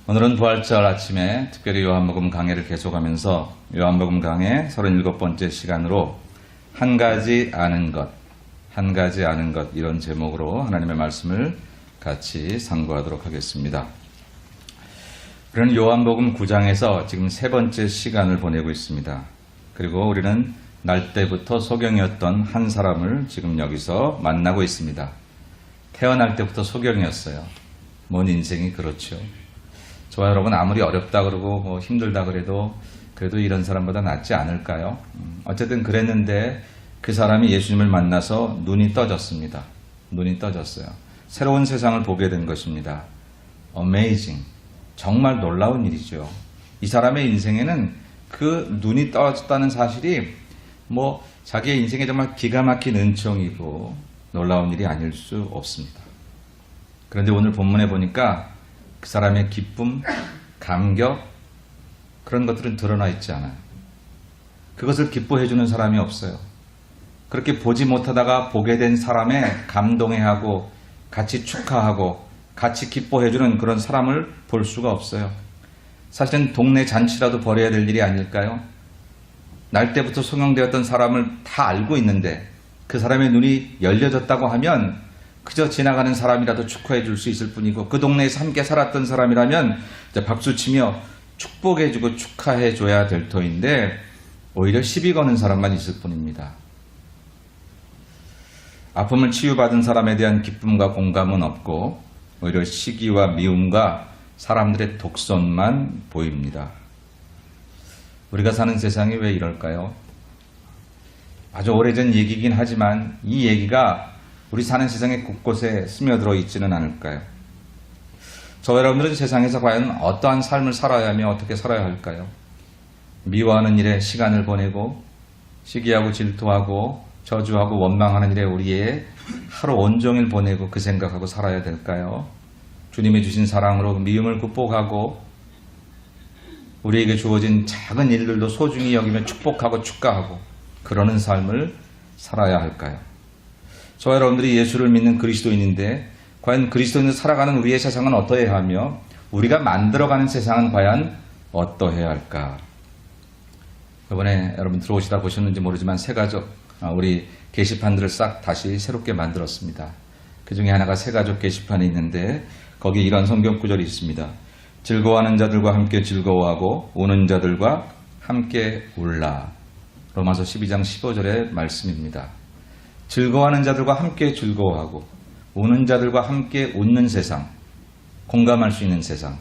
오늘은 부활절 아침에 특별히 요한복음 강해를 계속하면서 요한복음 강해 37번째 시간으로 한 가지 아는 것 이런 제목으로 하나님의 말씀을 같이 상고하도록 하겠습니다. 우리는 요한복음 9장에서 지금 세 번째 시간을 보내고 있습니다. 그리고 우리는 날 때부터 소경이었던 한 사람을 지금 여기서 만나고 있습니다. 태어날 때부터 소경이었어요. 뭔 인생이 그렇죠. 저와 여러분 아무리 어렵다 그러고 힘들다 그래도 이런 사람보다 낫지 않을까요? 어쨌든 그랬는데 그 사람이 예수님을 만나서 눈이 떠졌습니다. 눈이 떠졌어요. 새로운 세상을 보게 된 것입니다. Amazing. 정말 놀라운 일이죠. 이 사람의 인생에는 그 눈이 떠졌다는 사실이 자기의 인생에 정말 기가 막힌 은총이고 놀라운 일이 아닐 수 없습니다. 그런데 오늘 본문에 보니까 그 사람의 기쁨, 감격 그런 것들은 드러나 있지 않아요. 그것을 기뻐해 주는 사람이 없어요. 그렇게 보지 못하다가 보게 된 사람의 감동해하고 같이 축하하고 같이 기뻐해 주는 그런 사람을 볼 수가 없어요. 사실은 동네 잔치라도 벌여야 될 일이 아닐까요? 날 때부터 소경되었던 사람을 다 알고 있는데 그 사람의 눈이 열려졌다고 하면 그저 지나가는 사람이라도 축하해 줄 수 있을 뿐이고 그 동네에서 함께 살았던 사람이라면 이제 박수치며 축복해 주고 축하해 줘야 될 터인데 오히려 시비 거는 사람만 있을 뿐입니다. 아픔을 치유받은 사람에 대한 기쁨과 공감은 없고 오히려 시기와 미움과 사람들의 독선만 보입니다. 우리가 사는 세상이 왜 이럴까요? 아주 오래전 얘기이긴 하지만 이 얘기가 우리 사는 세상의 곳곳에 스며들어 있지는 않을까요? 저와 여러분들은 세상에서 과연 어떠한 삶을 살아야 하며 어떻게 살아야 할까요? 미워하는 일에 시간을 보내고 시기하고 질투하고 저주하고 원망하는 일에 우리의 하루 온종일 보내고 그 생각하고 살아야 될까요? 주님이 주신 사랑으로 미움을 극복하고 우리에게 주어진 작은 일들도 소중히 여기며 축복하고 축가하고 그러는 삶을 살아야 할까요? 저와 여러분들이 예수를 믿는 그리스도인인데 과연 그리스도인으로 살아가는 우리의 세상은 어떠해야 하며 우리가 만들어가는 세상은 과연 어떠해야 할까? 이번에 여러분 들어오시다 보셨는지 모르지만 새가족 우리 게시판들을 싹 다시 새롭게 만들었습니다. 그 중에 하나가 새가족 게시판이 있는데 거기에 이런 성경 구절이 있습니다. 즐거워하는 자들과 함께 즐거워하고 우는 자들과 함께 울라. 로마서 12장 15절의 말씀입니다. 즐거워하는 자들과 함께 즐거워하고 우는 자들과 함께 웃는 세상, 공감할 수 있는 세상,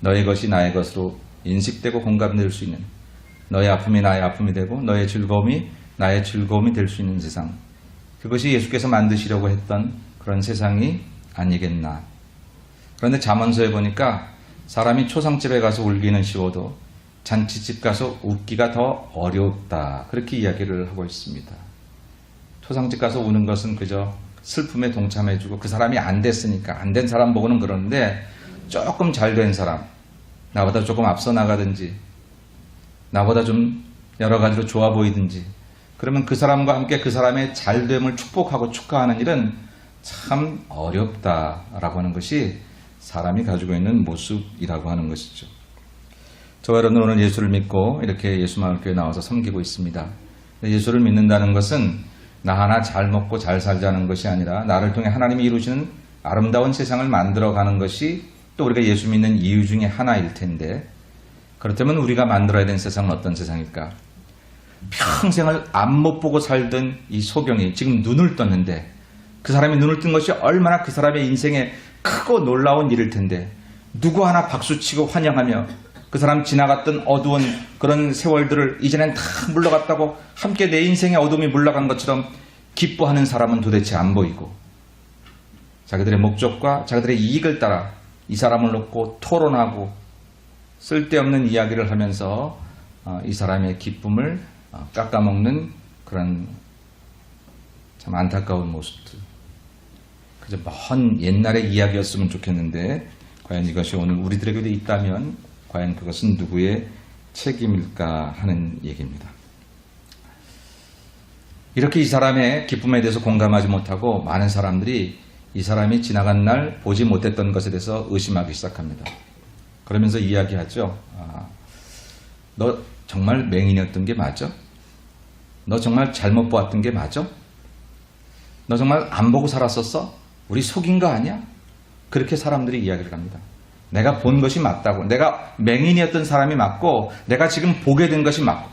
너의 것이 나의 것으로 인식되고 공감될 수 있는 너의 아픔이 나의 아픔이 되고 너의 즐거움이 나의 즐거움이 될 수 있는 세상, 그것이 예수께서 만드시려고 했던 그런 세상이 아니겠나. 그런데 잠언서에 보니까 사람이 초상집에 가서 울기는 쉬워도 잔치집 가서 웃기가 더 어렵다, 그렇게 이야기를 하고 있습니다. 초상집 가서 우는 것은 그저 슬픔에 동참해주고 그 사람이 안 됐으니까 안 된 사람 보고는 그러는데 조금 잘 된 사람, 나보다 조금 앞서 나가든지 나보다 좀 여러 가지로 좋아 보이든지 그러면 그 사람과 함께 그 사람의 잘됨을 축복하고 축하하는 일은 참 어렵다라고 하는 것이 사람이 가지고 있는 모습이라고 하는 것이죠. 저와 여러분 오늘 예수를 믿고 이렇게 예수마을교회에 나와서 섬기고 있습니다. 예수를 믿는다는 것은 나 하나 잘 먹고 잘 살자는 것이 아니라 나를 통해 하나님이 이루시는 아름다운 세상을 만들어가는 것이 또 우리가 예수 믿는 이유 중에 하나일 텐데 그렇다면 우리가 만들어야 되는 세상은 어떤 세상일까? 평생을 앞 못 보고 살던 이 소경이 지금 눈을 떴는데 그 사람이 눈을 뜬 것이 얼마나 그 사람의 인생에 크고 놀라운 일일 텐데 누구 하나 박수치고 환영하며 그 사람 지나갔던 어두운 그런 세월들을 이제는 다 물러갔다고 함께 내 인생의 어둠이 물러간 것처럼 기뻐하는 사람은 도대체 안 보이고 자기들의 목적과 자기들의 이익을 따라 이 사람을 놓고 토론하고 쓸데없는 이야기를 하면서 이 사람의 기쁨을 깎아먹는 그런 참 안타까운 모습들. 그저 먼 옛날의 이야기였으면 좋겠는데 과연 이것이 오늘 우리들에게도 있다면 과연 그것은 누구의 책임일까 하는 얘기입니다. 이렇게 이 사람의 기쁨에 대해서 공감하지 못하고 많은 사람들이 이 사람이 지나간 날 보지 못했던 것에 대해서 의심하기 시작합니다. 그러면서 이야기하죠. 너 정말 맹인이었던 게 맞아? 너 정말 잘못 보았던 게 맞아? 너 정말 안 보고 살았었어? 우리 속인 거 아니야? 그렇게 사람들이 이야기를 합니다. 내가 본 것이 맞다고. 내가 맹인이었던 사람이 맞고 내가 지금 보게 된 것이 맞고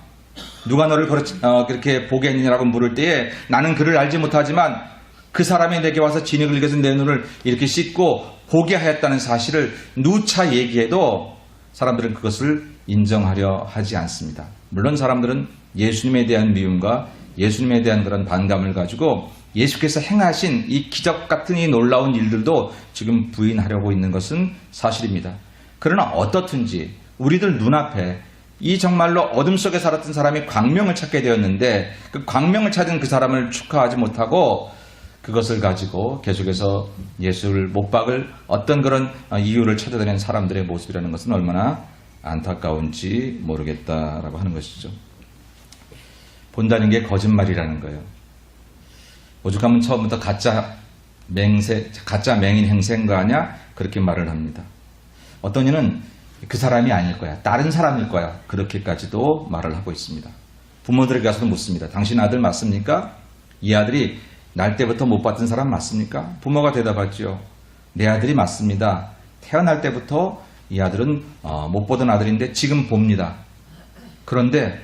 누가 너를 그렇게 보게 했느냐라고 물을 때에 나는 그를 알지 못하지만 그 사람이 내게 와서 진흙을 긁어서 내 눈을 이렇게 씻고 보게 하였다는 사실을 누차 얘기해도 사람들은 그것을 인정하려 하지 않습니다. 물론 사람들은 예수님에 대한 미움과 예수님에 대한 그런 반감을 가지고 예수께서 행하신 이 기적 같은 이 놀라운 일들도 지금 부인하려고 있는 것은 사실입니다. 그러나 어떻든지 우리들 눈앞에 이 정말로 어둠 속에 살았던 사람이 광명을 찾게 되었는데 그 광명을 찾은 그 사람을 축하하지 못하고 그것을 가지고 계속해서 예수를 못 박을 어떤 그런 이유를 찾아다니는 사람들의 모습이라는 것은 얼마나 안타까운지 모르겠다라고 하는 것이죠. 본다는 게 거짓말이라는 거예요. 오죽하면 처음부터 가짜 맹인 행세인 거 아냐? 그렇게 말을 합니다. 어떤 이는 그 사람이 아닐 거야. 다른 사람일 거야. 그렇게까지도 말을 하고 있습니다. 부모들에게 가서도 묻습니다. 당신 아들 맞습니까? 이 아들이 날 때부터 못 봤던 사람 맞습니까? 부모가 대답하죠. 내 아들이 맞습니다. 태어날 때부터 이 아들은 못 보던 아들인데 지금 봅니다. 그런데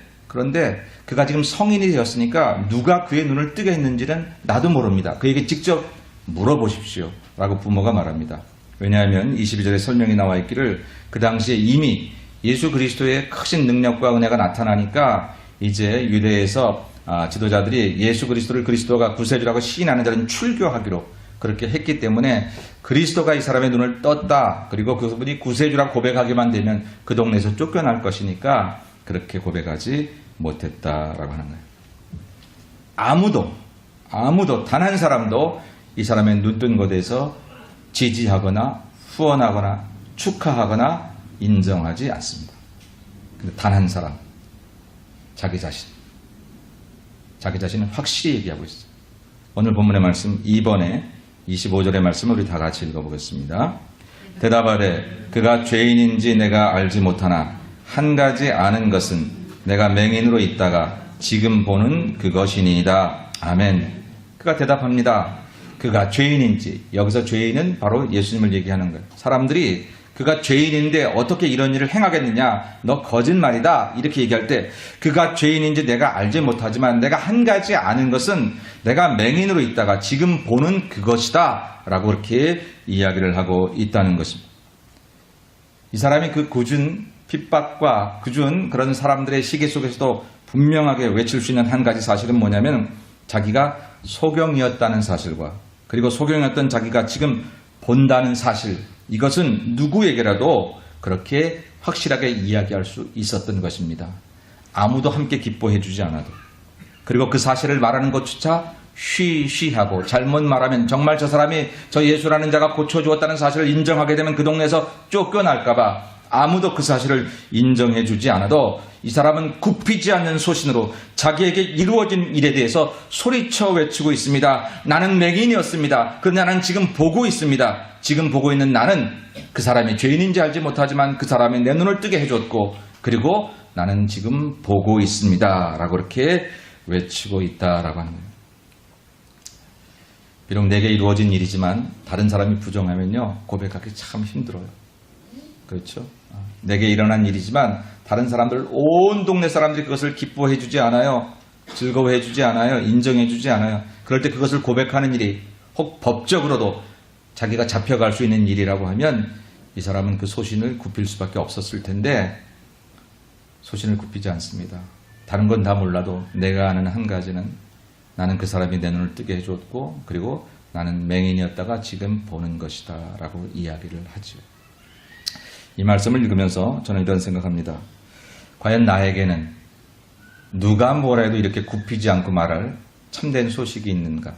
그가 지금 성인이 되었으니까 누가 그의 눈을 뜨게 했는지는 나도 모릅니다. 그에게 직접 물어보십시오. 라고 부모가 말합니다. 왜냐하면 22절에 설명이 나와 있기를 그 당시에 이미 예수 그리스도의 크신 능력과 은혜가 나타나니까 이제 유대에서 지도자들이 예수 그리스도를 그리스도가 구세주라고 시인하는 자는 출교하기로 그렇게 했기 때문에 그리스도가 이 사람의 눈을 떴다. 그리고 그분이 구세주라고 고백하기만 되면 그 동네에서 쫓겨날 것이니까 그렇게 고백하지 못했다라고 하는 거예요. 아무도 단 한 사람도 이 사람의 눈뜬 곳에서 지지하거나 후원하거나 축하하거나 인정하지 않습니다. 근데 단 한 사람, 자기 자신은 확실히 얘기하고 있어요. 오늘 본문의 말씀 2번에 25절의 말씀을 우리 다 같이 읽어보겠습니다. 대답하되 그가 죄인인지 내가 알지 못하나 한 가지 아는 것은 내가 맹인으로 있다가 지금 보는 그것이니이다. 아멘. 그가 대답합니다. 그가 죄인인지, 여기서 죄인은 바로 예수님을 얘기하는 거예요. 사람들이 그가 죄인인데 어떻게 이런 일을 행하겠느냐, 너 거짓말이다, 이렇게 얘기할 때 그가 죄인인지 내가 알지 못하지만 내가 한 가지 아는 것은 내가 맹인으로 있다가 지금 보는 그것이다 라고 그렇게 이야기를 하고 있다는 것입니다. 이 사람이 그 굳은 핍박과 굳은 그런 사람들의 시기 속에서도 분명하게 외칠 수 있는 한 가지 사실은 뭐냐면 자기가 소경이었다는 사실과 그리고 소경이었던 자기가 지금 본다는 사실, 이것은 누구에게라도 그렇게 확실하게 이야기할 수 있었던 것입니다. 아무도 함께 기뻐해 주지 않아도, 그리고 그 사실을 말하는 것조차 쉬쉬하고 잘못 말하면 정말 저 사람이 저 예수라는 자가 고쳐주었다는 사실을 인정하게 되면 그 동네에서 쫓겨날까봐 아무도 그 사실을 인정해 주지 않아도 이 사람은 굽히지 않는 소신으로 자기에게 이루어진 일에 대해서 소리쳐 외치고 있습니다. 나는 맹인이었습니다. 그러나 나는 지금 보고 있습니다. 지금 보고 있는 나는 그 사람이 죄인인지 알지 못하지만 그 사람이 내 눈을 뜨게 해줬고 그리고 나는 지금 보고 있습니다. 라고 이렇게 외치고 있다라고 하는 거예요. 비록 내게 이루어진 일이지만 다른 사람이 부정하면요 고백하기 참 힘들어요. 그렇죠? 내게 일어난 일이지만 다른 사람들, 온 동네 사람들이 그것을 기뻐해 주지 않아요. 즐거워해 주지 않아요. 인정해 주지 않아요. 그럴 때 그것을 고백하는 일이 혹 법적으로도 자기가 잡혀갈 수 있는 일이라고 하면 이 사람은 그 소신을 굽힐 수밖에 없었을 텐데 소신을 굽히지 않습니다. 다른 건 다 몰라도 내가 아는 한 가지는 나는 그 사람이 내 눈을 뜨게 해줬고 그리고 나는 맹인이었다가 지금 보는 것이다 라고 이야기를 하죠. 이 말씀을 읽으면서 저는 이런 생각합니다. 과연 나에게는 누가 뭐라 해도 이렇게 굽히지 않고 말할 참된 소식이 있는가?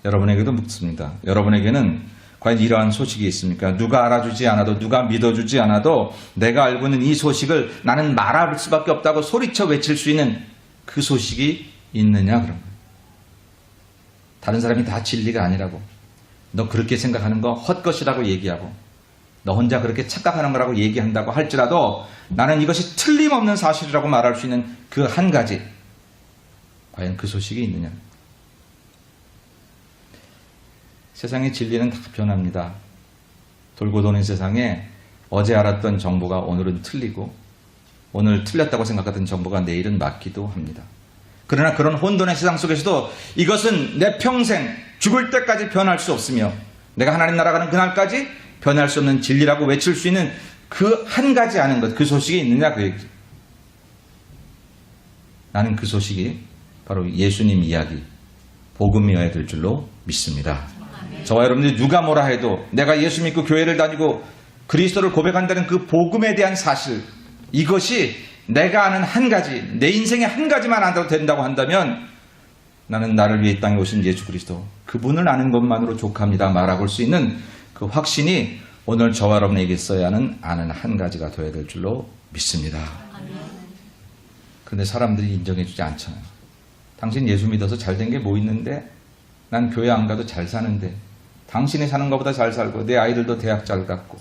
여러분에게도 묻습니다. 여러분에게는 과연 이러한 소식이 있습니까? 누가 알아주지 않아도, 누가 믿어주지 않아도 내가 알고 있는 이 소식을 나는 말할 수밖에 없다고 소리쳐 외칠 수 있는 그 소식이 있느냐? 그런 거예요. 다른 사람이 다 진리가 아니라고, 너 그렇게 생각하는 거 헛것이라고 얘기하고, 너 혼자 그렇게 착각하는 거라고 얘기한다고 할지라도 나는 이것이 틀림없는 사실이라고 말할 수 있는 그 한 가지, 과연 그 소식이 있느냐? 세상의 진리는 다 변합니다. 돌고 도는 세상에 어제 알았던 정보가 오늘은 틀리고 오늘 틀렸다고 생각하던 정보가 내일은 맞기도 합니다. 그러나 그런 혼돈의 세상 속에서도 이것은 내 평생 죽을 때까지 변할 수 없으며 내가 하나님 나라 가는 그날까지 변할 수 없는 진리라고 외칠 수 있는 그 한 가지 아는 것, 그 소식이 있느냐 그 얘기죠. 나는 그 소식이 바로 예수님 이야기, 복음이어야 될 줄로 믿습니다. 저와 여러분들이 누가 뭐라 해도 내가 예수 믿고 교회를 다니고 그리스도를 고백한다는 그 복음에 대한 사실, 이것이 내가 아는 한 가지, 내 인생의 한 가지만 안다고 된다고 한다면 나는 나를 위해 이 땅에 오신 예수 그리스도, 그분을 아는 것만으로 족합니다 말하고 올 수 있는 그 확신이 오늘 저와 여러분에게 있어야 하는 아는 한 가지가 되어야 될 줄로 믿습니다. 그런데 사람들이 인정해주지 않잖아요. 당신 예수 믿어서 잘된 게 뭐 있는데? 난 교회 안 가도 잘 사는데, 당신이 사는 것보다 잘 살고 내 아이들도 대학 잘 갔고,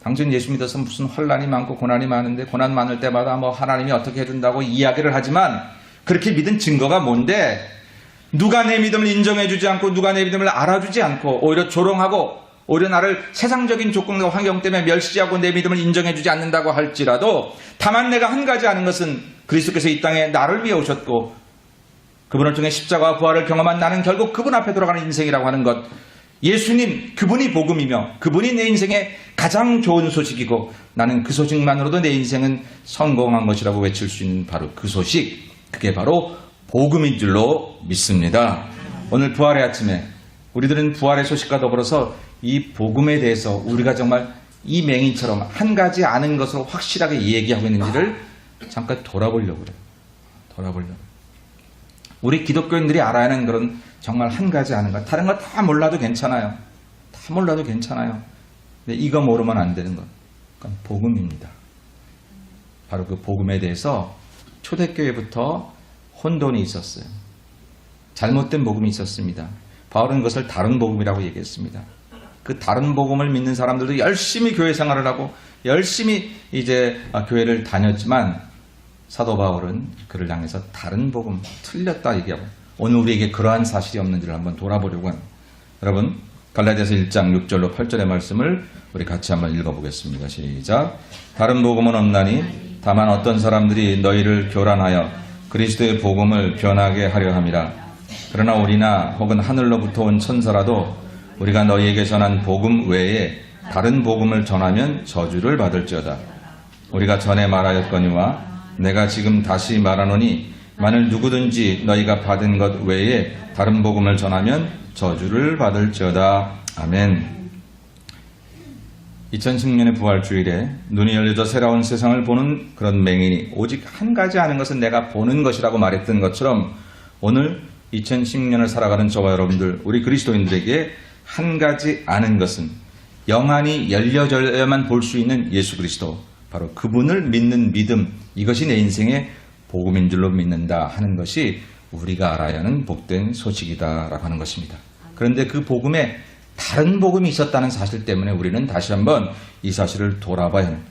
당신 예수 믿어서 무슨 환난이 많고 고난이 많은데 고난 많을 때마다 뭐 하나님이 어떻게 해준다고 이야기를 하지만 그렇게 믿은 증거가 뭔데? 누가 내 믿음을 인정해주지 않고 누가 내 믿음을 알아주지 않고 오히려 조롱하고 오히려 나를 세상적인 조건과 환경 때문에 멸시하고 내 믿음을 인정해주지 않는다고 할지라도 다만 내가 한 가지 아는 것은 그리스도께서 이 땅에 나를 위해 오셨고 그분을 통해 십자가와 부활을 경험한 나는 결국 그분 앞에 돌아가는 인생이라고 하는 것, 예수님 그분이 복음이며 그분이 내 인생의 가장 좋은 소식이고 나는 그 소식만으로도 내 인생은 성공한 것이라고 외칠 수 있는 바로 그 소식, 그게 바로 복음인 줄로 믿습니다. 오늘 부활의 아침에 우리들은 부활의 소식과 더불어서 이 복음에 대해서 우리가 정말 이 맹인처럼 한 가지 아는 것으로 확실하게 얘기하고 있는지를 잠깐 돌아보려고 그래요. 돌아보려고. 우리 기독교인들이 알아야 하는 그런 정말 한 가지 아는 것, 다른 거 다 몰라도 괜찮아요. 다 몰라도 괜찮아요. 근데 이거 모르면 안 되는 것, 그건 복음입니다. 바로 그 복음에 대해서 초대교회부터 혼돈이 있었어요. 잘못된 복음이 있었습니다. 바울은 그것을 다른 복음이라고 얘기했습니다. 그 다른 복음을 믿는 사람들도 열심히 교회 생활을 하고 열심히 이제 교회를 다녔지만 사도 바울은 그를 향해서 다른 복음, 틀렸다 얘기하고 오늘 우리에게 그러한 사실이 없는지를 한번 돌아보려고 합니다. 여러분 갈라디아서 1장 6절로 8절의 말씀을 우리 같이 한번 읽어보겠습니다. 시작. 다른 복음은 없나니 다만 어떤 사람들이 너희를 교란하여 그리스도의 복음을 변하게 하려 함이라. 그러나 우리나 혹은 하늘로부터 온 천사라도 우리가 너희에게 전한 복음 외에 다른 복음을 전하면 저주를 받을지어다. 우리가 전에 말하였거니와 내가 지금 다시 말하노니 만일 누구든지 너희가 받은 것 외에 다른 복음을 전하면 저주를 받을지어다. 아멘. 2010년의 부활주일에 눈이 열려져 새로운 세상을 보는 그런 맹인이 오직 한 가지 아는 것은 내가 보는 것이라고 말했던 것처럼 오늘 2010년을 살아가는 저와 여러분들, 우리 그리스도인들에게 한 가지 아는 것은 영안이 열려져야만 볼 수 있는 예수 그리스도, 바로 그분을 믿는 믿음, 이것이 내 인생의 복음인 줄로 믿는다 하는 것이 우리가 알아야 하는 복된 소식이다라고 하는 것입니다. 그런데 그 복음에 다른 복음이 있었다는 사실 때문에 우리는 다시 한번 이 사실을 돌아봐야 합니다.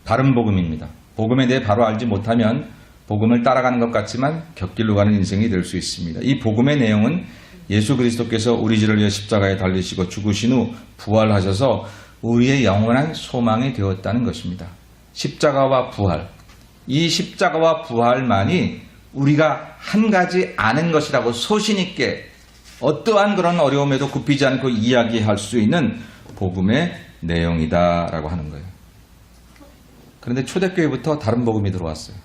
다른 복음입니다. 복음에 대해 바로 알지 못하면 복음을 따라가는 것 같지만 곁길로 가는 인생이 될 수 있습니다. 이 복음의 내용은 예수 그리스도께서 우리 죄를 위해 십자가에 달리시고 죽으신 후 부활하셔서 우리의 영원한 소망이 되었다는 것입니다. 십자가와 부활, 이 십자가와 부활만이 우리가 한 가지 아는 것이라고 소신 있게 어떠한 그런 어려움에도 굽히지 않고 이야기할 수 있는 복음의 내용이다라고 하는 거예요. 그런데 초대교회부터 다른 복음이 들어왔어요.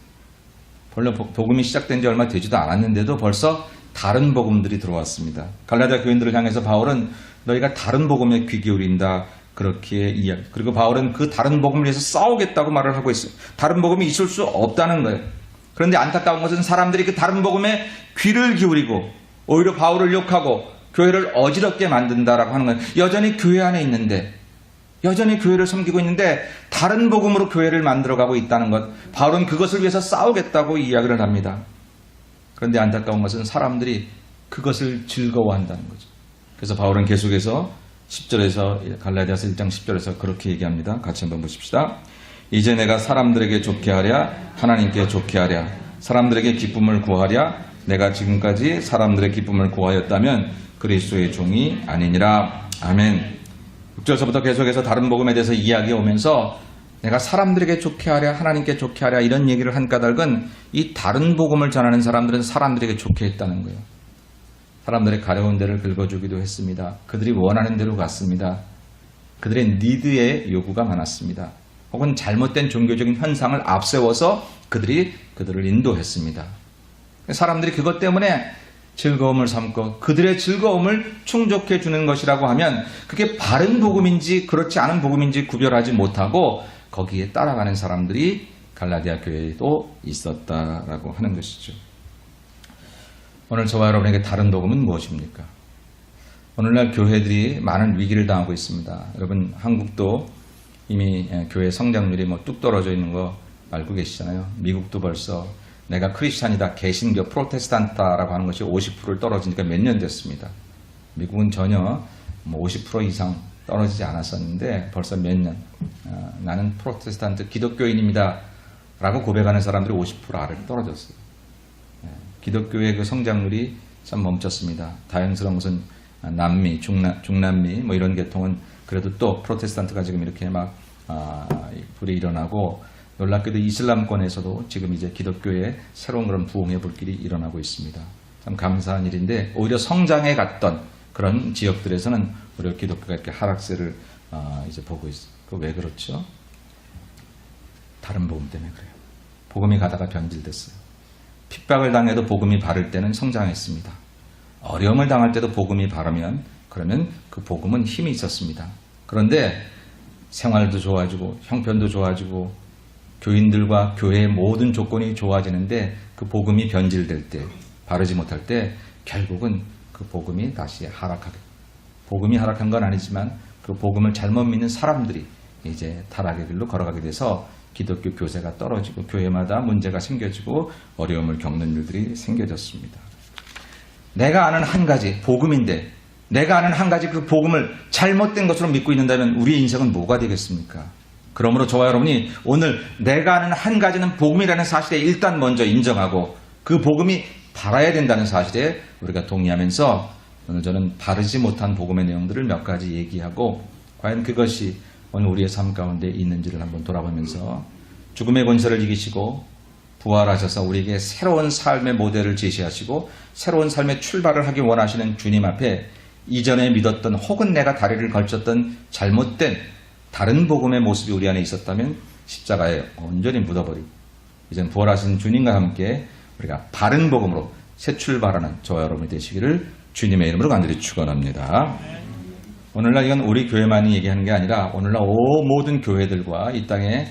물론 복음이 시작된 지 얼마 되지도 않았는데도 벌써 다른 복음들이 들어왔습니다. 갈라디아 교인들을 향해서 바울은 너희가 다른 복음에 귀 기울인다 그렇게 이야기. 그리고 바울은 그 다른 복음을 위해서 싸우겠다고 말을 하고 있어요. 다른 복음이 있을 수 없다는 거예요. 그런데 안타까운 것은 사람들이 그 다른 복음에 귀를 기울이고 오히려 바울을 욕하고 교회를 어지럽게 만든다라고 하는 거예요. 여전히 교회 안에 있는데, 여전히 교회를 섬기고 있는데 다른 복음으로 교회를 만들어가고 있다는 것, 바울은 그것을 위해서 싸우겠다고 이야기를 합니다. 그런데 안타까운 것은 사람들이 그것을 즐거워한다는 거죠. 그래서 바울은 계속해서 10절에서 갈라디아서 1장 10절에서 그렇게 얘기합니다. 같이 한번 보십시다. 이제 내가 사람들에게 좋게 하랴 하나님께 좋게 하랴 사람들에게 기쁨을 구하랴 내가 지금까지 사람들의 기쁨을 구하였다면 그리스도의 종이 아니니라. 아멘. 6절서부터 계속해서 다른 복음에 대해서 이야기해 오면서 내가 사람들에게 좋게 하랴 하나님께 좋게 하랴 이런 얘기를 한 까닭은 이 다른 복음을 전하는 사람들은 사람들에게 좋게 했다는 거예요. 사람들의 가려운 데를 긁어주기도 했습니다. 그들이 원하는 대로 갔습니다. 그들의 니드의 요구가 많았습니다. 혹은 잘못된 종교적인 현상을 앞세워서 그들을 인도했습니다. 사람들이 그것 때문에 즐거움을 삼고 그들의 즐거움을 충족해 주는 것이라고 하면 그게 바른 복음인지 그렇지 않은 복음인지 구별하지 못하고 거기에 따라가는 사람들이 갈라디아 교회에도 있었다라고 하는 것이죠. 오늘 저와 여러분에게 다른 복음은 무엇입니까? 오늘날 교회들이 많은 위기를 당하고 있습니다. 여러분 한국도 이미 교회 성장률이 뚝 떨어져 있는 거 알고 계시잖아요. 미국도 벌써 내가 크리스찬이다, 개신교, 프로테스탄트라고 하는 것이 50%를 떨어지니까 몇 년 됐습니다. 미국은 전혀 50% 이상 떨어지지 않았었는데 벌써 몇 년. 나는 프로테스탄트 기독교인입니다 라고 고백하는 사람들이 50% 아래로 떨어졌어요. 기독교의 그 성장률이 참 멈췄습니다. 다행스러운 것은 남미, 중남미 이런 계통은 그래도 또 프로테스탄트가 지금 이렇게 막 불이 일어나고 놀랍게도 이슬람권에서도 지금 이제 기독교의 새로운 그런 부흥의 불길이 일어나고 있습니다. 참 감사한 일인데 오히려 성장해 갔던 그런 지역들에서는 오히려 기독교가 이렇게 하락세를 이제 보고 있어요. 그 왜 그렇죠? 다른 복음 때문에 그래요. 복음이 가다가 변질됐어요. 핍박을 당해도 복음이 바를 때는 성장했습니다. 어려움을 당할 때도 복음이 바르면 그러면 그 복음은 힘이 있었습니다. 그런데 생활도 좋아지고 형편도 좋아지고 교인들과 교회의 모든 조건이 좋아지는데 그 복음이 변질될 때 바르지 못할 때 결국은 그 복음이 다시 하락하게 복음이 하락한 건 아니지만 그 복음을 잘못 믿는 사람들이 이제 타락의 길로 걸어가게 돼서 기독교 교세가 떨어지고 교회마다 문제가 생겨지고 어려움을 겪는 일들이 생겨졌습니다. 내가 아는 한 가지 복음인데 내가 아는 한 가지 그 복음을 잘못된 것으로 믿고 있는다면 우리의 인생은 뭐가 되겠습니까? 그러므로 저와 여러분이 오늘 내가 아는 한 가지는 복음이라는 사실에 일단 먼저 인정하고 그 복음이 바라야 된다는 사실에 우리가 동의하면서 오늘 저는 바르지 못한 복음의 내용들을 몇 가지 얘기하고 과연 그것이 오늘 우리의 삶 가운데 있는지를 한번 돌아보면서 죽음의 권세를 이기시고 부활하셔서 우리에게 새로운 삶의 모델을 제시하시고 새로운 삶의 출발을 하기 원하시는 주님 앞에 이전에 믿었던 혹은 내가 다리를 걸쳤던 잘못된 다른 복음의 모습이 우리 안에 있었다면 십자가에 온전히 묻어버리고 이젠 부활하신 주님과 함께 우리가 바른 복음으로 새 출발하는 저와 여러분이 되시기를 주님의 이름으로 간절히 축원합니다. 오늘날 이건 우리 교회만이 얘기하는 게 아니라 오늘날 모든 교회들과 이 땅에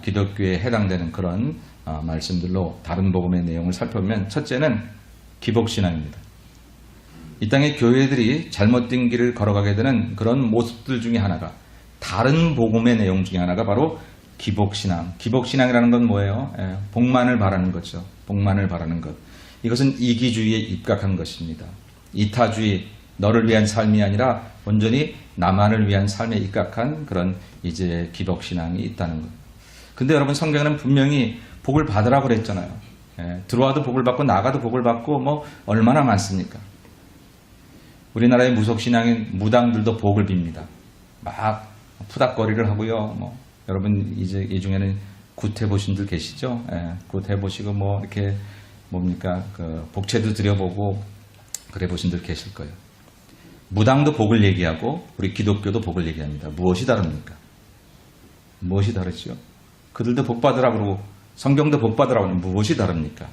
기독교에 해당되는 그런 말씀들로 다른 복음의 내용을 살펴보면 첫째는 기복신앙입니다. 이 땅의 교회들이 잘못된 길을 걸어가게 되는 그런 모습들 중에 하나가 다른 복음의 내용 중에 하나가 바로 기복신앙. 기복신앙이라는 건 뭐예요? 복만을 바라는 거죠. 복만을 바라는 것. 이것은 이기주의에 입각한 것입니다. 이타주의, 너를 위한 삶이 아니라 온전히 나만을 위한 삶에 입각한 그런 이제 기복신앙이 있다는 것. 근데 여러분 성경에는 분명히 복을 받으라고 그랬잖아요. 들어와도 복을 받고 나가도 복을 받고 뭐 얼마나 많습니까? 우리나라의 무속신앙인 무당들도 복을 빕니다. 막 푸닥거리를 하고요. 뭐 여러분 이제 이 중에는 굿 해보신 분 계시죠? 굿 해보시고 뭐 이렇게 뭡니까 그 복채도 드려보고 그래 보신 분 계실 거예요. 무당도 복을 얘기하고 우리 기독교도 복을 얘기합니다. 무엇이 다릅니까? 무엇이 다르죠? 그들도 복 받으라고 그러고 성경도 복 받으라고 하는 무엇이 다릅니까?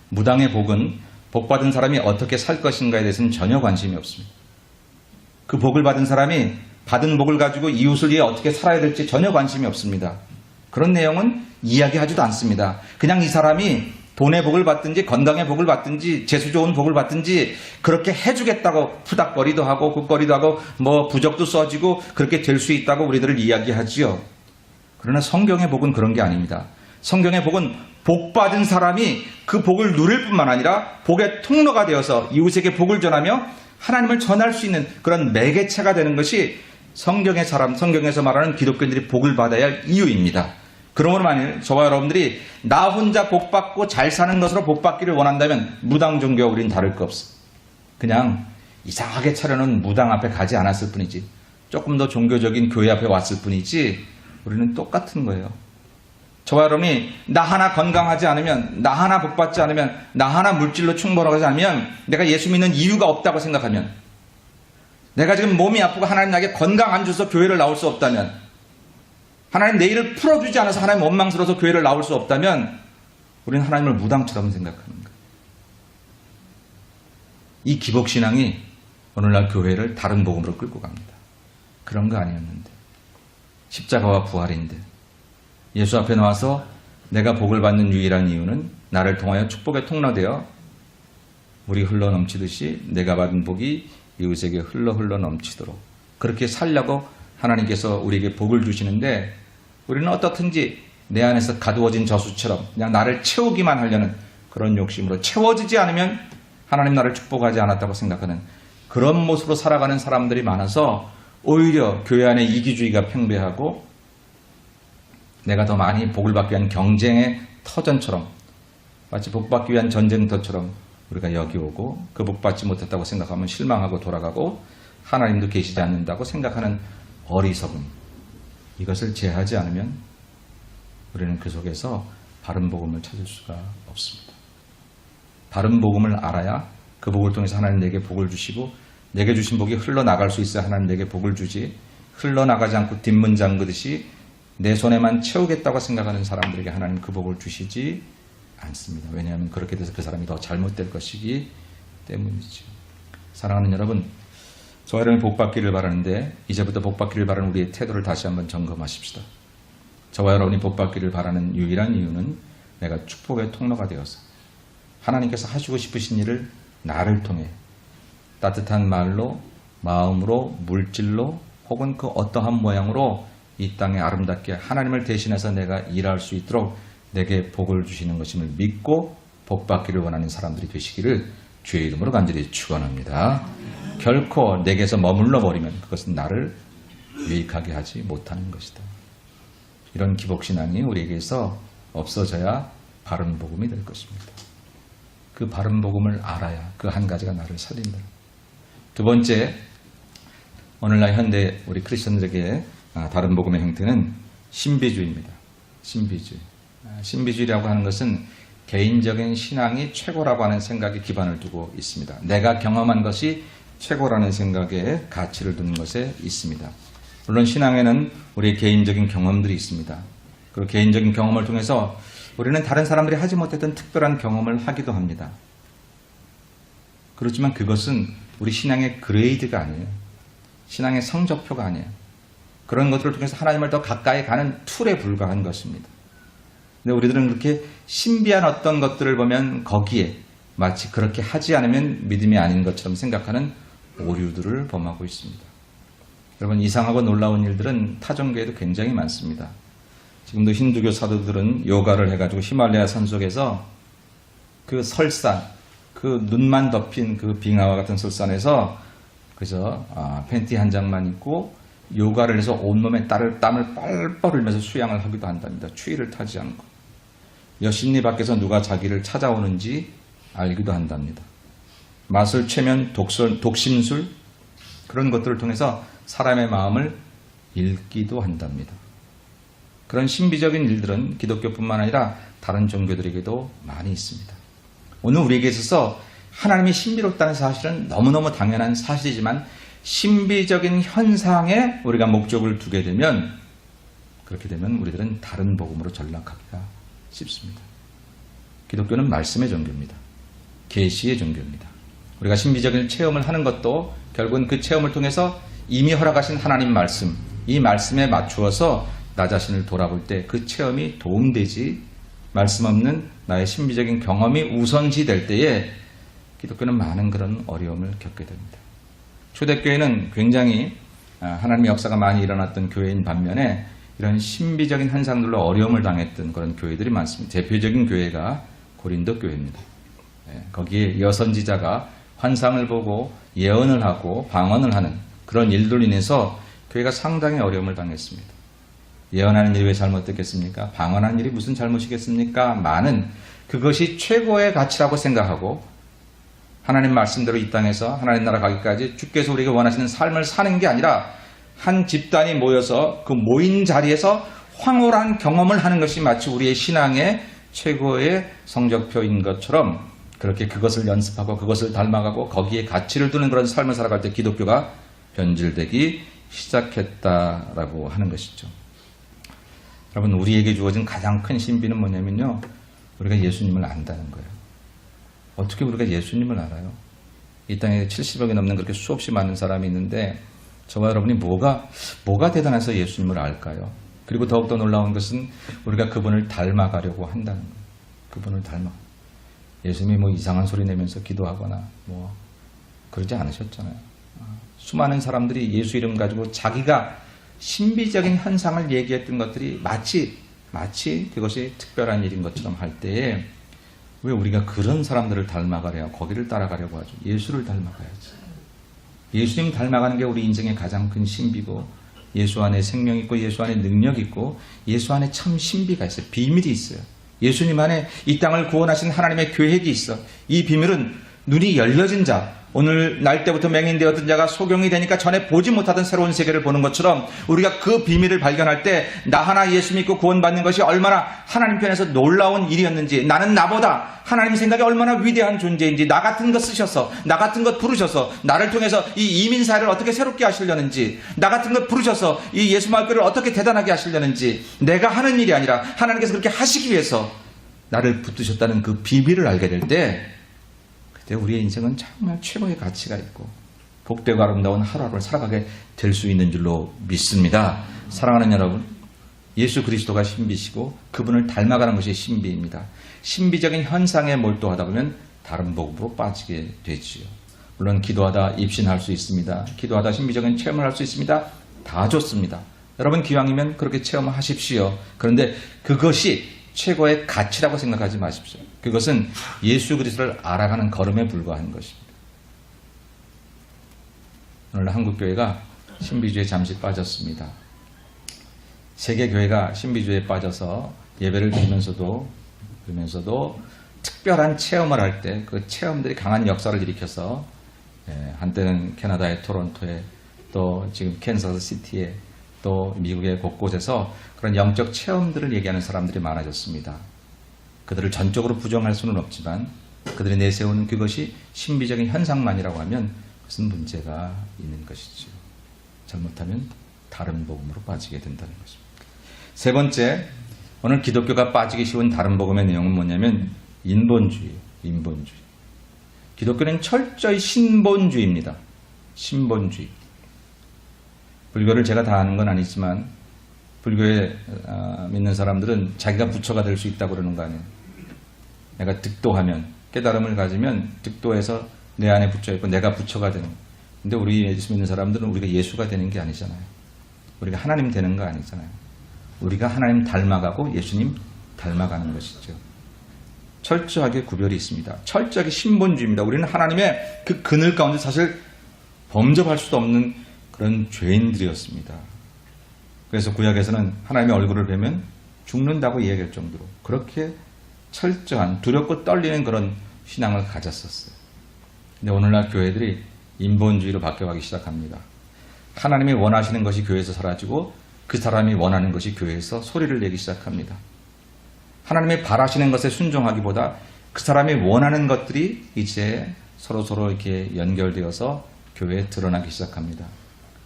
무당의 복은 복 받은 사람이 어떻게 살 것인가에 대해서는 전혀 관심이 없습니다. 그 복을 받은 사람이 받은 복을 가지고 이웃을 위해 어떻게 살아야 될지 전혀 관심이 없습니다. 그런 내용은 이야기하지도 않습니다. 그냥 이 사람이 돈의 복을 받든지 건강의 복을 받든지 재수 좋은 복을 받든지 그렇게 해주겠다고 푸닥거리도 하고 굿거리도 하고 뭐 부적도 써지고 그렇게 될 수 있다고 우리들을 이야기하지요. 그러나 성경의 복은 그런 게 아닙니다. 성경의 복은 복 받은 사람이 그 복을 누릴 뿐만 아니라 복의 통로가 되어서 이웃에게 복을 전하며 하나님을 전할 수 있는 그런 매개체가 되는 것이 성경에서 말하는 기독교인들이 복을 받아야 할 이유입니다. 그러므로 만일 저와 여러분들이 나 혼자 복받고 잘 사는 것으로 복받기를 원한다면 무당 종교와 우린 다를 거 없어. 그냥 이상하게 차려놓은 무당 앞에 가지 않았을 뿐이지, 조금 더 종교적인 교회 앞에 왔을 뿐이지 우리는 똑같은 거예요. 저와 여러분이 나 하나 건강하지 않으면, 나 하나 복받지 않으면, 나 하나 물질로 충분하지 않으면, 내가 예수 믿는 이유가 없다고 생각하면, 내가 지금 몸이 아프고 하나님 나에게 건강 안 줘서 교회를 나올 수 없다면, 하나님 내 일을 풀어주지 않아서 하나님 원망스러워서 교회를 나올 수 없다면 우리는 하나님을 무당처럼 생각하는 거예요. 이 기복신앙이 오늘날 교회를 다른 복음으로 끌고 갑니다. 그런 거 아니었는데, 십자가와 부활인데, 예수 앞에 나와서 내가 복을 받는 유일한 이유는 나를 통하여 축복의 통로되어 물이 흘러 넘치듯이 내가 받은 복이 이웃에게 흘러 넘치도록 그렇게 살려고 하나님께서 우리에게 복을 주시는데, 우리는 어떻든지 내 안에서 가두어진 저수처럼 그냥 나를 채우기만 하려는 그런 욕심으로, 채워지지 않으면 하나님 나를 축복하지 않았다고 생각하는 그런 모습으로 살아가는 사람들이 많아서 오히려 교회 안에 이기주의가 팽배하고 내가 더 많이 복을 받기 위한 경쟁의 터전처럼, 마치 복받기 위한 전쟁터처럼 우리가 여기오고, 그 복받지 못했다고 생각하면 실망하고 돌아가고 하나님도 계시지 않는다고 생각하는 어리석음, 이것을 제하지 않으면 우리는 그 속에서 바른 복음을 찾을 수가 없습니다. 바른 복음을 알아야 그 복을 통해서 하나님 내게 복을 주시고, 내게 주신 복이 흘러나갈 수 있어야 하나님 내게 복을 주지, 흘러나가지 않고 뒷문 잠그듯이 내 손에만 채우겠다고 생각하는 사람들에게 하나님 그 복을 주시지 않습니다. 왜냐하면 그렇게 돼서 그 사람이 더 잘못될 것이기 때문이죠. 사랑하는 여러분, 저와 여러분이 복받기를 바라는데 이제부터 복받기를 바라는 우리의 태도를 다시 한번 점검하십시다. 저와 여러분이 복받기를 바라는 유일한 이유는 내가 축복의 통로가 되어서 하나님께서 하시고 싶으신 일을 나를 통해 따뜻한 말로, 마음으로, 물질로 혹은 그 어떠한 모양으로 이 땅에 아름답게 하나님을 대신해서 내가 일할 수 있도록 내게 복을 주시는 것임을 믿고 복받기를 원하는 사람들이 되시기를 주의 이름으로 간절히 축원합니다. 결코 내게서 머물러 버리면 그것은 나를 유익하게 하지 못하는 것이다. 이런 기복신앙이 우리에게서 없어져야 바른 복음이 될 것입니다. 그 바른 복음을 알아야 그 한 가지가 나를 살린다. 두 번째, 오늘날 현대 우리 크리스천들에게 다른 복음의 형태는 신비주의입니다. 신비주의. 신비주의라고 하는 것은 개인적인 신앙이 최고라고 하는 생각에 기반을 두고 있습니다. 내가 경험한 것이 최고라는 생각에 가치를 두는 것에 있습니다. 물론 신앙에는 우리의 개인적인 경험들이 있습니다. 그리고 개인적인 경험을 통해서 우리는 다른 사람들이 하지 못했던 특별한 경험을 하기도 합니다. 그렇지만 그것은 우리 신앙의 그레이드가 아니에요. 신앙의 성적표가 아니에요. 그런 것들을 통해서 하나님을 더 가까이 가는 툴에 불과한 것입니다. 근데 우리들은 그렇게 신비한 어떤 것들을 보면 거기에 마치 그렇게 하지 않으면 믿음이 아닌 것처럼 생각하는 오류들을 범하고 있습니다. 여러분, 이상하고 놀라운 일들은 타종교에도 굉장히 많습니다. 지금도 힌두교 사도들은 요가를 해가지고 히말라야 산속에서 그 설산, 그 눈만 덮인 그 빙하와 같은 설산에서 그저 팬티 한 장만 입고 요가를 해서 온몸에 땀을 뻘뻘 흘리면서 수양을 하기도 한답니다. 추위를 타지 않고. 여신리 밖에서 누가 자기를 찾아오는지 알기도 한답니다. 맛을 채면 독심술, 그런 것들을 통해서 사람의 마음을 읽기도 한답니다. 그런 신비적인 일들은 기독교뿐만 아니라 다른 종교들에게도 많이 있습니다. 오늘 우리에게 있어서 하나님이 신비롭다는 사실은 너무너무 당연한 사실이지만 신비적인 현상에 우리가 목적을 두게 되면, 그렇게 되면 우리들은 다른 복음으로 전락하기가 쉽습니다. 기독교는 말씀의 종교입니다. 계시의 종교입니다. 우리가 신비적인 체험을 하는 것도 결국은 그 체험을 통해서 이미 허락하신 하나님 말씀, 이 말씀에 맞추어서 나 자신을 돌아볼 때 그 체험이 도움되지, 말씀 없는 나의 신비적인 경험이 우선시 될 때에 기독교는 많은 그런 어려움을 겪게 됩니다. 초대교회는 굉장히 하나님의 역사가 많이 일어났던 교회인 반면에 이런 신비적인 현상들로 어려움을 당했던 그런 교회들이 많습니다. 대표적인 교회가 고린도 교회입니다. 거기에 여선지자가 환상을 보고 예언을 하고 방언을 하는 그런 일들로 인해서 교회가 상당히 어려움을 당했습니다. 예언하는 일이 왜 잘못됐겠습니까? 방언하는 일이 무슨 잘못이겠습니까? 많은 그것이 최고의 가치라고 생각하고 하나님 말씀대로 이 땅에서 하나님 나라 가기까지 주께서 우리에게 원하시는 삶을 사는 게 아니라 한 집단이 모여서 그 모인 자리에서 황홀한 경험을 하는 것이 마치 우리의 신앙의 최고의 성적표인 것처럼 그렇게 그것을 연습하고 그것을 닮아가고 거기에 가치를 두는 그런 삶을 살아갈 때 기독교가 변질되기 시작했다라고 하는 것이죠. 여러분, 우리에게 주어진 가장 큰 신비는 뭐냐면요, 우리가 예수님을 안다는 거예요. 어떻게 우리가 예수님을 알아요? 이 땅에 70억이 넘는 그렇게 수없이 많은 사람이 있는데 저와 여러분이 뭐가 대단해서 예수님을 알까요? 그리고 더욱더 놀라운 것은 우리가 그분을 닮아가려고 한다는 거예요. 그분을 닮아. 예수님이 뭐 이상한 소리 내면서 기도하거나 뭐 그러지 않으셨잖아요. 수많은 사람들이 예수 이름 가지고 자기가 신비적인 현상을 얘기했던 것들이 마치 그것이 특별한 일인 것처럼 할 때에 왜 우리가 그런 사람들을 닮아가려고 거기를 따라가려고 하죠? 예수를 닮아가야지. 예수님 닮아가는 게 우리 인생의 가장 큰 신비고 예수 안에 생명 있고 예수 안에 능력 있고 예수 안에 참 신비가 있어요. 비밀이 있어요. 예수님 안에 이 땅을 구원하신 하나님의 계획이 있어. 이 비밀은 눈이 열려진 자, 오늘 날 때부터 맹인되었던 자가 소경이 되니까 전에 보지 못하던 새로운 세계를 보는 것처럼 우리가 그 비밀을 발견할 때 나 하나 예수 믿고 구원받는 것이 얼마나 하나님 편에서 놀라운 일이었는지, 나는 나보다 하나님 생각이 얼마나 위대한 존재인지, 나 같은 것 쓰셔서, 나 같은 것 부르셔서 나를 통해서 이 이민사회를 어떻게 새롭게 하시려는지, 나 같은 것 부르셔서 이 예수말교를 어떻게 대단하게 하시려는지, 내가 하는 일이 아니라 하나님께서 그렇게 하시기 위해서 나를 붙드셨다는 그 비밀을 알게 될 때 그때 우리의 인생은 정말 최고의 가치가 있고 복되고 아름다운 하루하루를 살아가게 될 수 있는 줄로 믿습니다. 사랑하는 여러분, 예수 그리스도가 신비시고 그분을 닮아가는 것이 신비입니다. 신비적인 현상에 몰두하다 보면 다른 복음으로 빠지게 되지요. 물론 기도하다 입신할 수 있습니다. 기도하다 신비적인 체험을 할 수 있습니다. 다 좋습니다. 여러분 기왕이면 그렇게 체험하십시오. 그런데 그것이 최고의 가치라고 생각하지 마십시오. 그것은 예수 그리스도를 알아가는 걸음에 불과한 것입니다. 오늘 한국교회가 신비주의에 잠시 빠졌습니다. 세계교회가 신비주의에 빠져서 예배를 드리면서도 특별한 체험을 할 때 그 체험들이 강한 역사를 일으켜서 한때는 캐나다의 토론토에 또 지금 캔자스 시티에 또 미국의 곳곳에서 그런 영적 체험들을 얘기하는 사람들이 많아졌습니다. 그들을 전적으로 부정할 수는 없지만 그들이 내세우는 그것이 신비적인 현상만이라고 하면 무슨 문제가 있는 것이죠. 잘못하면 다른 복음으로 빠지게 된다는 것입니다. 세 번째, 오늘 기독교가 빠지기 쉬운 다른 복음의 내용은 뭐냐면 인본주의예요. 인본주의. 기독교는 철저히 신본주의입니다. 신본주의. 불교를 제가 다 아는 건 아니지만 불교에 믿는 사람들은 자기가 부처가 될 수 있다고 그러는 거 아니에요. 내가 득도하면, 깨달음을 가지면 득도해서 내 안에 부처 있고 내가 부처가 되는. 근데 우리 예수 믿는 사람들은 우리가 예수가 되는 게 아니잖아요. 우리가 하나님 되는 거 아니잖아요. 우리가 하나님 닮아가고 예수님 닮아가는 것이죠. 철저하게 구별이 있습니다. 철저하게 신본주의입니다. 우리는 하나님의 그 그늘 가운데 사실 범접할 수도 없는 그런 죄인들이었습니다. 그래서 구약에서는 하나님의 얼굴을 뵈면 죽는다고 이야기할 정도로 그렇게 철저한 두렵고 떨리는 그런 신앙을 가졌었어요. 근데 오늘날 교회들이 인본주의로 바뀌어가기 시작합니다. 하나님이 원하시는 것이 교회에서 사라지고 그 사람이 원하는 것이 교회에서 소리를 내기 시작합니다. 하나님이 바라시는 것에 순종하기보다 그 사람이 원하는 것들이 이제 서로 이렇게 연결되어서 교회에 드러나기 시작합니다.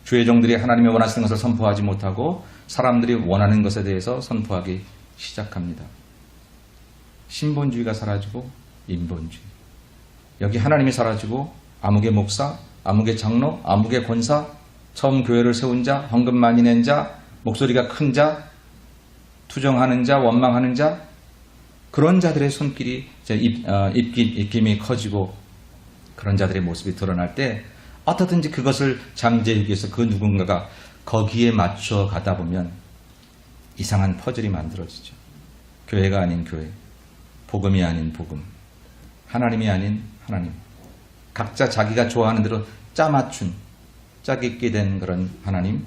주의 종들이 하나님이 원하시는 것을 선포하지 못하고 사람들이 원하는 것에 대해서 선포하기 시작합니다. 신본주의가 사라지고 인본주의. 여기 하나님이 사라지고 아무개 목사, 아무개 장로, 아무개 권사, 처음 교회를 세운 자, 헌금 많이 낸 자, 목소리가 큰 자, 투정하는 자, 원망하는 자, 그런 자들의 손길이 입김이 커지고 그런 자들의 모습이 드러날 때 어떻든지 그것을 잠재우기 위해서 그 누군가가 거기에 맞춰 가다 보면 이상한 퍼즐이 만들어지죠. 교회가 아닌 교회, 복음이 아닌 복음, 하나님이 아닌 하나님. 각자 자기가 좋아하는 대로 짜맞춘, 짝짓기 된 그런 하나님이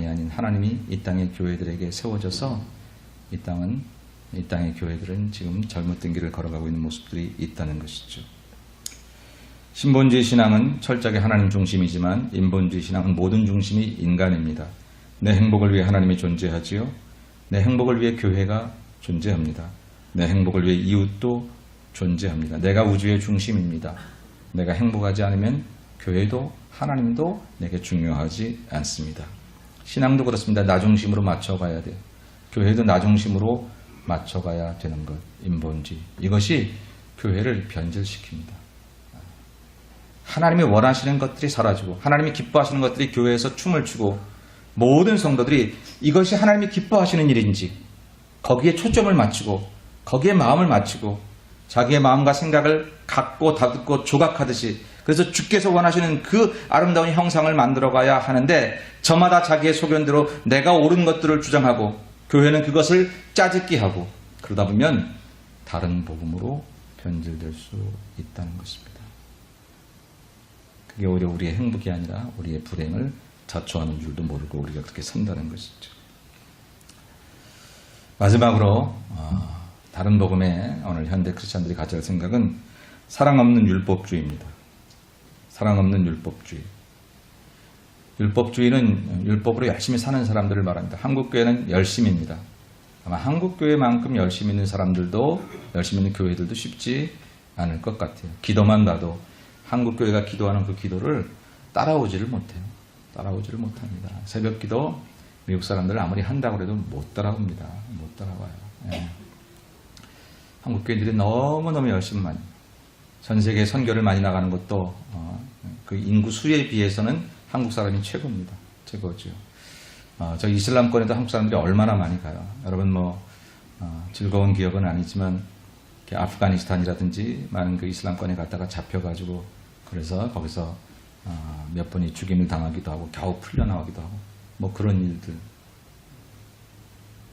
아닌 하나님이 이 땅의 교회들에게 세워져서 이 땅의 교회들은 지금 잘못된 길을 걸어가고 있는 모습들이 있다는 것이죠. 신본주의 신앙은 철저하게 하나님 중심이지만 인본주의 신앙은 모든 중심이 인간입니다. 내 행복을 위해 하나님이 존재하지요. 내 행복을 위해 교회가 존재합니다. 내 행복을 위해 이웃도 존재합니다. 내가 우주의 중심입니다. 내가 행복하지 않으면 교회도 하나님도 내게 중요하지 않습니다. 신앙도 그렇습니다. 나 중심으로 맞춰가야 돼요. 교회도 나 중심으로 맞춰가야 되는 것. 인본주의. 이것이 교회를 변질시킵니다. 하나님이 원하시는 것들이 사라지고 하나님이 기뻐하시는 것들이 교회에서 춤을 추고 모든 성도들이 이것이 하나님이 기뻐하시는 일인지 거기에 초점을 맞추고 거기에 마음을 맞추고 자기의 마음과 생각을 갖고 다듬고 조각하듯이 그래서 주께서 원하시는 그 아름다운 형상을 만들어가야 하는데 저마다 자기의 소견대로 내가 옳은 것들을 주장하고 교회는 그것을 짜집기 하고 그러다 보면 다른 복음으로 변질될 수 있다는 것입니다. 그게 오히려 우리의 행복이 아니라 우리의 불행을 자초하는 줄도 모르고 우리가 그렇게 산다는 것이죠. 마지막으로 다른 복음에 오늘 현대 크리스찬들이 가져야 할 생각은 사랑 없는 율법주의입니다. 사랑 없는 율법주의. 율법주의는 율법으로 열심히 사는 사람들을 말합니다. 한국교회는 열심입니다. 아마 한국교회만큼 열심히 있는 사람들도 열심히 있는 교회들도 쉽지 않을 것 같아요. 기도만 봐도 한국교회가 기도하는 그 기도를 따라오지를 못해요. 따라오지를 못합니다. 새벽기도 미국 사람들은 아무리 한다고 해도 못 따라옵니다. 못 따라와요. 예. 한국교회들이 너무너무 열심히 많이 전 세계 선교를 많이 나가는 것도 그 인구 수에 비해서는 한국 사람이 최고입니다. 최고죠. 저 이슬람권에도 한국 사람들이 얼마나 많이 가요. 여러분 즐거운 기억은 아니지만 아프가니스탄이라든지 많은 그 이슬람권에 갔다가 잡혀가지고 그래서 거기서 몇 번이 죽임을 당하기도 하고 겨우 풀려나오기도 하고 그런 일들.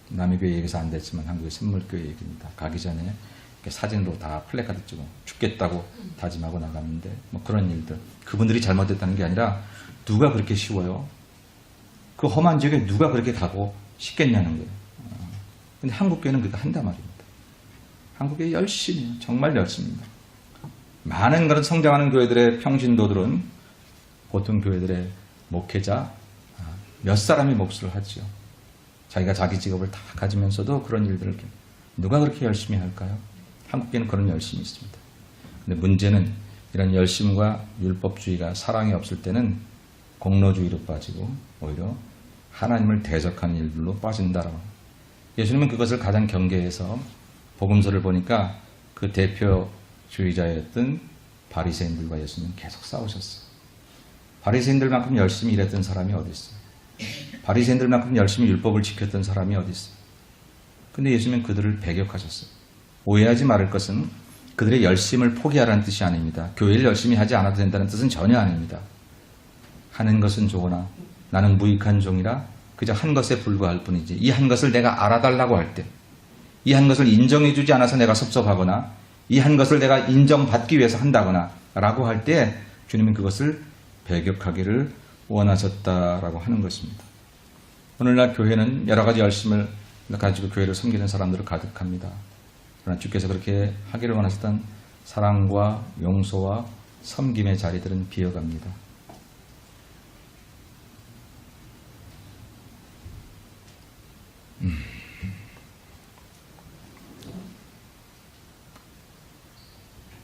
남의 교회 얘기해서 안 됐지만 한국의 샘물교회 얘기입니다. 가기 전에 사진으로 다 플래카드 찍고 죽겠다고 다짐하고 나갔는데 그런 일들. 그분들이 잘못했다는 게 아니라 누가 그렇게 쉬워요? 그 험한 지역에 누가 그렇게 가고 싶겠냐는 거예요. 근데 한국교회는 그거 한단 말입니다. 한국교회 열심히 정말 열심입니다. 많은 그런 성장하는 교회들의 평신도들은 보통 교회들의 목회자 몇 사람이 몫을 하지요. 자기가 자기 직업을 다 가지면서도 그런 일들을 누가 그렇게 열심히 할까요? 한국교회는 그런 열심이 있습니다. 근데 문제는 이런 열심과 율법주의가 사랑이 없을 때는 공로주의로 빠지고 오히려 하나님을 대적하는 일들로 빠진다라고. 예수님은 그것을 가장 경계해서 복음서를 보니까 그 대표주의자였던 바리새인들과 예수님은 계속 싸우셨어요. 바리새인들만큼 열심히 일했던 사람이 어디 있어요? 바리새인들만큼 열심히 율법을 지켰던 사람이 어디 있어요? 근데 예수님은 그들을 배격하셨어요. 오해하지 말을 것은 그들의 열심을 포기하라는 뜻이 아닙니다. 교회를 열심히 하지 않아도 된다는 뜻은 전혀 아닙니다. 하는 것은 좋으나 나는 무익한 종이라 그저 한 것에 불과할 뿐이지 이 한 것을 내가 알아달라고 할 때 이 한 것을 인정해주지 않아서 내가 섭섭하거나 이 한 것을 내가 인정받기 위해서 한다거나 라고 할 때 주님은 그것을 배격하기를 원하셨다라고 하는 것입니다. 오늘날 교회는 여러 가지 열심을 가지고 교회를 섬기는 사람들을 가득합니다. 그러나 주께서 그렇게 하기를 원하셨던 사랑과 용서와 섬김의 자리들은 비어갑니다.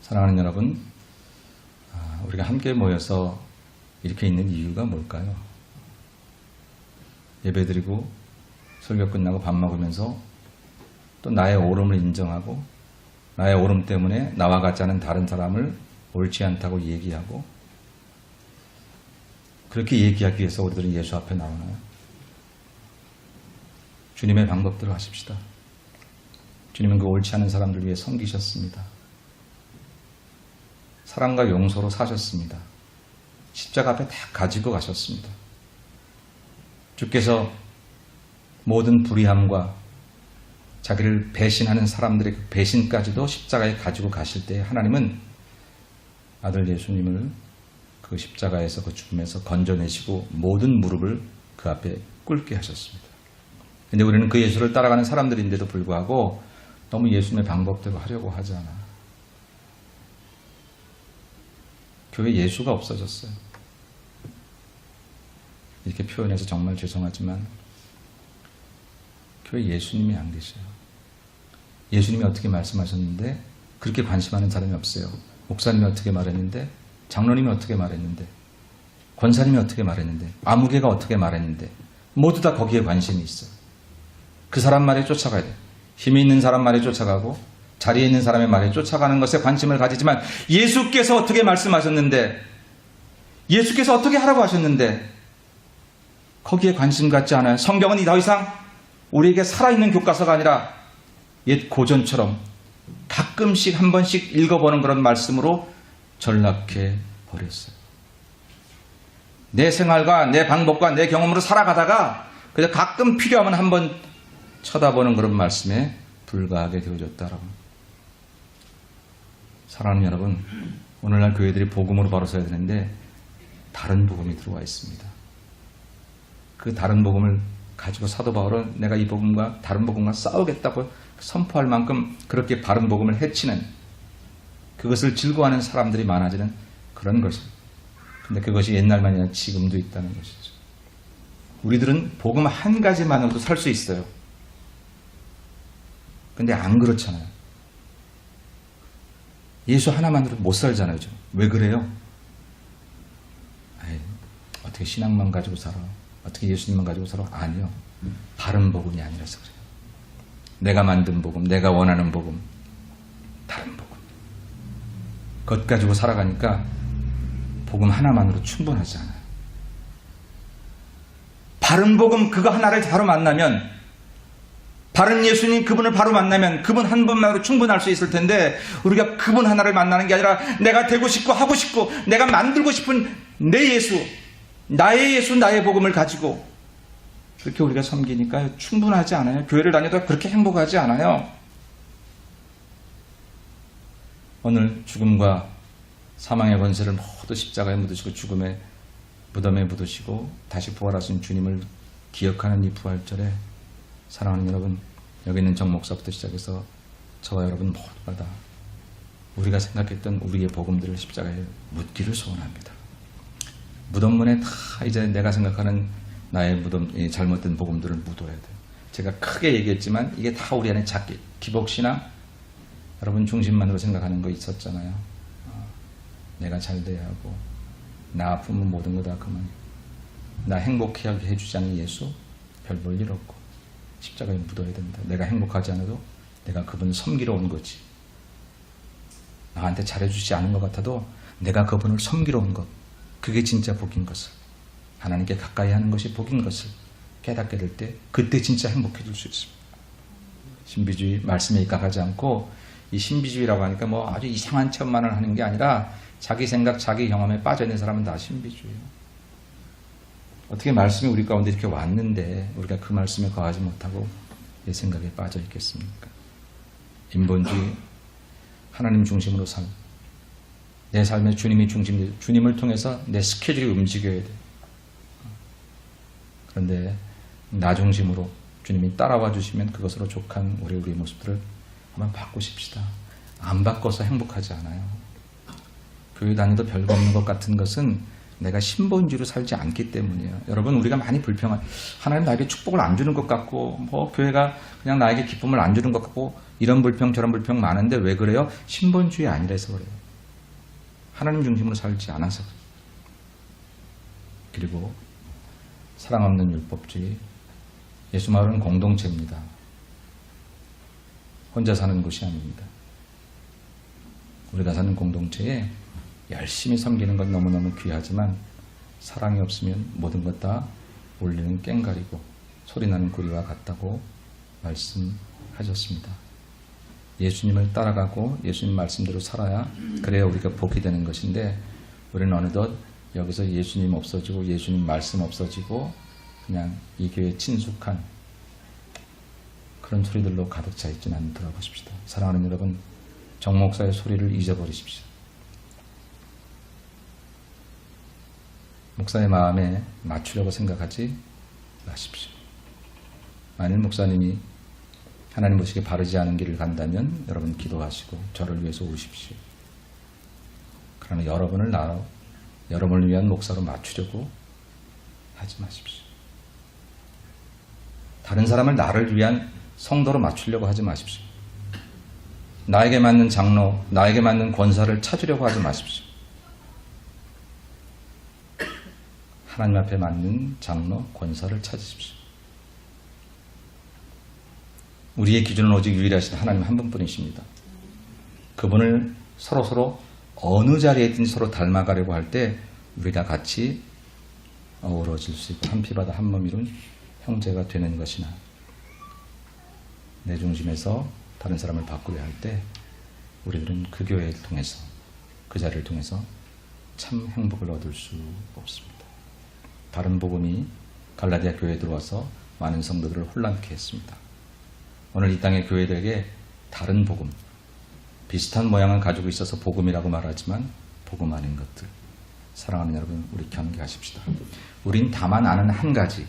사랑하는 여러분, 우리가 함께 모여서 이렇게 있는 이유가 뭘까요? 예배드리고 설교 끝나고 밥 먹으면서 또 나의 옳음을 인정하고 나의 옳음 때문에 나와 같지 않은 다른 사람을 옳지 않다고 얘기하고 그렇게 얘기하기 위해서 우리들은 예수 앞에 나오나요? 주님의 방법대로 하십시다. 주님은 그 옳지 않은 사람들 위해 섬기셨습니다. 사랑과 용서로 사셨습니다. 십자가 앞에 다 가지고 가셨습니다. 주께서 모든 불의함과 자기를 배신하는 사람들의 그 배신까지도 십자가에 가지고 가실 때 하나님은 아들 예수님을 그 십자가에서 그 죽음에서 건져내시고 모든 무릎을 그 앞에 꿇게 하셨습니다. 근데 우리는 그 예수를 따라가는 사람들인데도 불구하고 너무 예수님의 방법대로 하려고 하잖아. 교회 예수가 없어졌어요. 이렇게 표현해서 정말 죄송하지만 교회 예수님이 안 계셔요. 예수님이 어떻게 말씀하셨는데 그렇게 관심하는 사람이 없어요. 목사님이 어떻게 말했는데, 장로님이 어떻게 말했는데, 권사님이 어떻게 말했는데, 아무개가 어떻게 말했는데, 모두 다 거기에 관심이 있어요. 그 사람 말에 쫓아가야 돼요. 힘이 있는 사람 말에 쫓아가고 자리에 있는 사람의 말에 쫓아가는 것에 관심을 가지지만 예수께서 어떻게 말씀하셨는데, 예수께서 어떻게 하라고 하셨는데 거기에 관심 갖지 않아요. 성경은 더 이상 우리에게 살아있는 교과서가 아니라 옛 고전처럼 가끔씩 한 번씩 읽어보는 그런 말씀으로 전락해 버렸어요. 내 생활과 내 방법과 내 경험으로 살아가다가 그냥 가끔 필요하면 한번 쳐다보는 그런 말씀에 불과하게 되어졌다라고. 사랑하는 여러분, 오늘날 교회들이 복음으로 바로 서야 되는데 다른 복음이 들어와 있습니다. 그 다른 복음을 가지고 사도 바울은 내가 이 복음과 다른 복음과 싸우겠다고 선포할 만큼 그렇게 바른 복음을 해치는, 그것을 즐거워하는 사람들이 많아지는 그런 것입니다. 근데 그것이 옛날만이 아니라 지금도 있다는 것이죠. 우리들은 복음 한 가지만으로도 살 수 있어요. 근데 안 그렇잖아요. 예수 하나만으로 못 살잖아요. 왜 그래요? 아이, 어떻게 신앙만 가지고 살아? 어떻게 예수님만 가지고 살아? 아니요. 바른 복음이 아니라서 그래요. 내가 만든 복음, 내가 원하는 복음, 다른 복음. 그것 가지고 살아가니까 복음 하나만으로 충분하지 않아요. 바른 복음 그거 하나를 바로 만나면, 바른 예수님 그분을 바로 만나면 그분 한 분만으로 충분할 수 있을 텐데, 우리가 그분 하나를 만나는 게 아니라 내가 되고 싶고 하고 싶고 내가 만들고 싶은 내 예수, 나의 복음을 가지고 그렇게 우리가 섬기니까 충분하지 않아요. 교회를 다녀도 그렇게 행복하지 않아요. 오늘 죽음과 사망의 권세를 모두 십자가에 묻으시고 죽음의 무덤에 묻으시고 다시 부활하신 주님을 기억하는 이 부활절에 사랑하는 여러분, 여기 있는 정 목사부터 시작해서 저와 여러분 모두가 다 우리가 생각했던 우리의 복음들을 십자가에 묻기를 소원합니다. 무덤문에 다 이제 내가 생각하는 나의 무덤, 잘못된 복음들을 묻어야 돼요. 제가 크게 얘기했지만 이게 다 우리 안에 작게, 기복신앙, 여러분 중심만으로 생각하는 거 있었잖아요. 내가 잘 돼야 하고, 나 아프면 모든 거 다 그만, 나 행복하게 해주지 않는 예수, 별 볼 일 없고 십자가에 묻어야 된다. 내가 행복하지 않아도 내가 그분을 섬기러 온 거지. 나한테 잘해주지 않은 것 같아도 내가 그분을 섬기러 온 것, 그게 진짜 복인 것을, 하나님께 가까이 하는 것이 복인 것을 깨닫게 될 때 그때 진짜 행복해질 수 있습니다. 신비주의 말씀에 입각하지 않고, 이 신비주의라고 하니까 뭐 아주 이상한 체험만을 하는 게 아니라 자기 생각, 자기 경험에 빠져있는 사람은 다 신비주의예요. 어떻게 말씀이 우리 가운데 이렇게 왔는데 우리가 그 말씀에 거하지 못하고 내 생각에 빠져 있겠습니까? 인본주의, 하나님 중심으로 삶, 내 삶의 주님이 중심이, 주님을 통해서 내 스케줄이 움직여야 돼. 그런데 나 중심으로 주님이 따라와 주시면 그것으로 족한 우리의 모습들을 한번 바꾸십시다. 안 바꿔서 행복하지 않아요. 교회 다니도 별거 없는 것 같은 것은 내가 신본주의로 살지 않기 때문이에요. 여러분, 우리가 많이 불평한, 하나님 나에게 축복을 안 주는 것 같고, 뭐 교회가 그냥 나에게 기쁨을 안 주는 것 같고, 이런 불평 저런 불평 많은데 왜 그래요? 신본주의 아니라서 그래요. 하나님 중심으로 살지 않아서 그래요. 그리고 사랑 없는 율법주의. 예수 마을은 공동체입니다. 혼자 사는 곳이 아닙니다. 우리가 사는 공동체에 열심히 섬기는 건 너무너무 귀하지만 사랑이 없으면 모든 것 다 울리는 꽹과리고 소리나는 구리와 같다고 말씀하셨습니다. 예수님을 따라가고 예수님 말씀대로 살아야, 그래야 우리가 복이 되는 것인데, 우리는 어느덧 여기서 예수님 없어지고 예수님 말씀 없어지고 그냥 이 교회에 친숙한 그런 소리들로 가득 차 있지는 않도록 하십시다. 사랑하는 여러분, 정 목사의 소리를 잊어버리십시오. 목사의 마음에 맞추려고 생각하지 마십시오. 만일 목사님이 하나님 보시기에 바르지 않은 길을 간다면 여러분 기도하시고 저를 위해서 오십시오. 그러나 여러분을 위한 목사로 맞추려고 하지 마십시오. 다른 사람을 나를 위한 성도로 맞추려고 하지 마십시오. 나에게 맞는 장로, 나에게 맞는 권사를 찾으려고 하지 마십시오. 하나님 앞에 맞는 장로, 권사를 찾으십시오. 우리의 기준은 오직 유일하신 하나님 한 분뿐이십니다. 그분을 서로 어느 자리에 있든지 서로 닮아가려고 할 때 우리가 같이 어우러질 수 있고 한 피바다 한 몸 이룬 형제가 되는 것이나 내 중심에서 다른 사람을 바꾸려 할 때 우리들은 그 교회를 통해서 그 자리를 통해서 참 행복을 얻을 수 없습니다. 다른 복음이 갈라디아 교회에 들어와서 많은 성도들을 혼란케 했습니다. 오늘 이 땅의 교회들에게 다른 복음, 비슷한 모양을 가지고 있어서 복음이라고 말하지만 복음 아닌 것들, 사랑하는 여러분, 우리 경계하십시다. 우린 다만 아는 한 가지,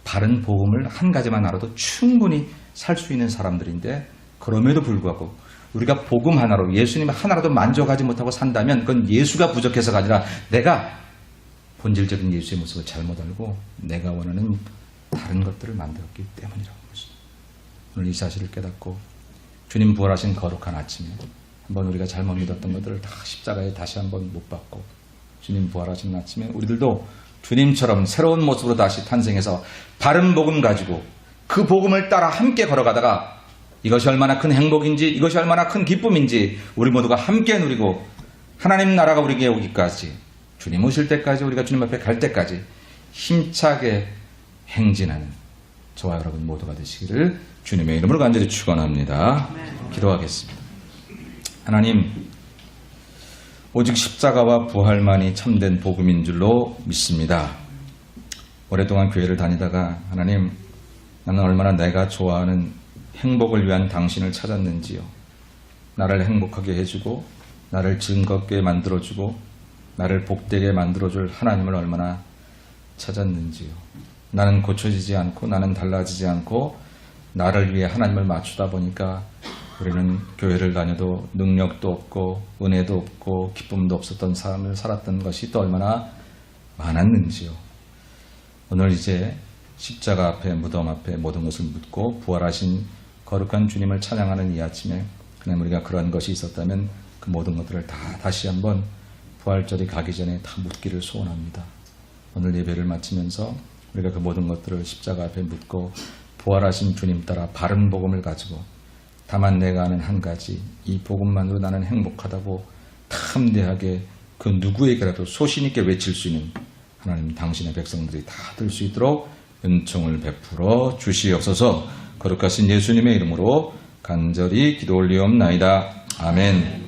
바른 복음을 한 가지만 알아도 충분히 살 수 있는 사람들인데 그럼에도 불구하고 우리가 복음 하나로 예수님 하나라도 만족하지 못하고 산다면 그건 예수가 부족해서가 아니라 내가 본질적인 예수의 모습을 잘못 알고 내가 원하는 다른 것들을 만들었기 때문이라고 하는 것입니다. 오늘 이 사실을 깨닫고 주님 부활하신 거룩한 아침에 한번 우리가 잘못 믿었던 것들을 다 십자가에 다시 한번 못 박고 주님 부활하신 아침에 우리들도 주님처럼 새로운 모습으로 다시 탄생해서 바른 복음 가지고 그 복음을 따라 함께 걸어가다가 이것이 얼마나 큰 행복인지 이것이 얼마나 큰 기쁨인지 우리 모두가 함께 누리고 하나님 나라가 우리에게 오기까지 주님 오실 때까지 우리가 주님 앞에 갈 때까지 힘차게 행진하는 저와 여러분 모두가 되시기를 주님의 이름으로 간절히 축원합니다. 기도하겠습니다. 하나님, 오직 십자가와 부활만이 참된 복음인 줄로 믿습니다. 오랫동안 교회를 다니다가 하나님, 나는 얼마나 내가 좋아하는 행복을 위한 당신을 찾았는지요. 나를 행복하게 해주고 나를 즐겁게 만들어주고 나를 복되게 만들어줄 하나님을 얼마나 찾았는지요. 나는 고쳐지지 않고 나는 달라지지 않고 나를 위해 하나님을 맞추다 보니까 우리는 교회를 다녀도 능력도 없고 은혜도 없고 기쁨도 없었던 삶을 살았던 것이 또 얼마나 많았는지요. 오늘 이제 십자가 앞에 무덤 앞에 모든 것을 묻고 부활하신 거룩한 주님을 찬양하는 이 아침에 그냥 우리가 그런 것이 있었다면 그 모든 것들을 다 다시 한번 부활절이 가기 전에 다 묻기를 소원합니다. 오늘 예배를 마치면서 우리가 그 모든 것들을 십자가 앞에 묻고 부활하신 주님 따라 바른 복음을 가지고 다만 내가 아는 한 가지 이 복음만으로 나는 행복하다고 탐대하게 그 누구에게라도 소신 있게 외칠 수 있는 하나님 당신의 백성들이 다 될 수 있도록 은총을 베풀어 주시옵소서. 거룩하신 예수님의 이름으로 간절히 기도 올리옵나이다. 아멘.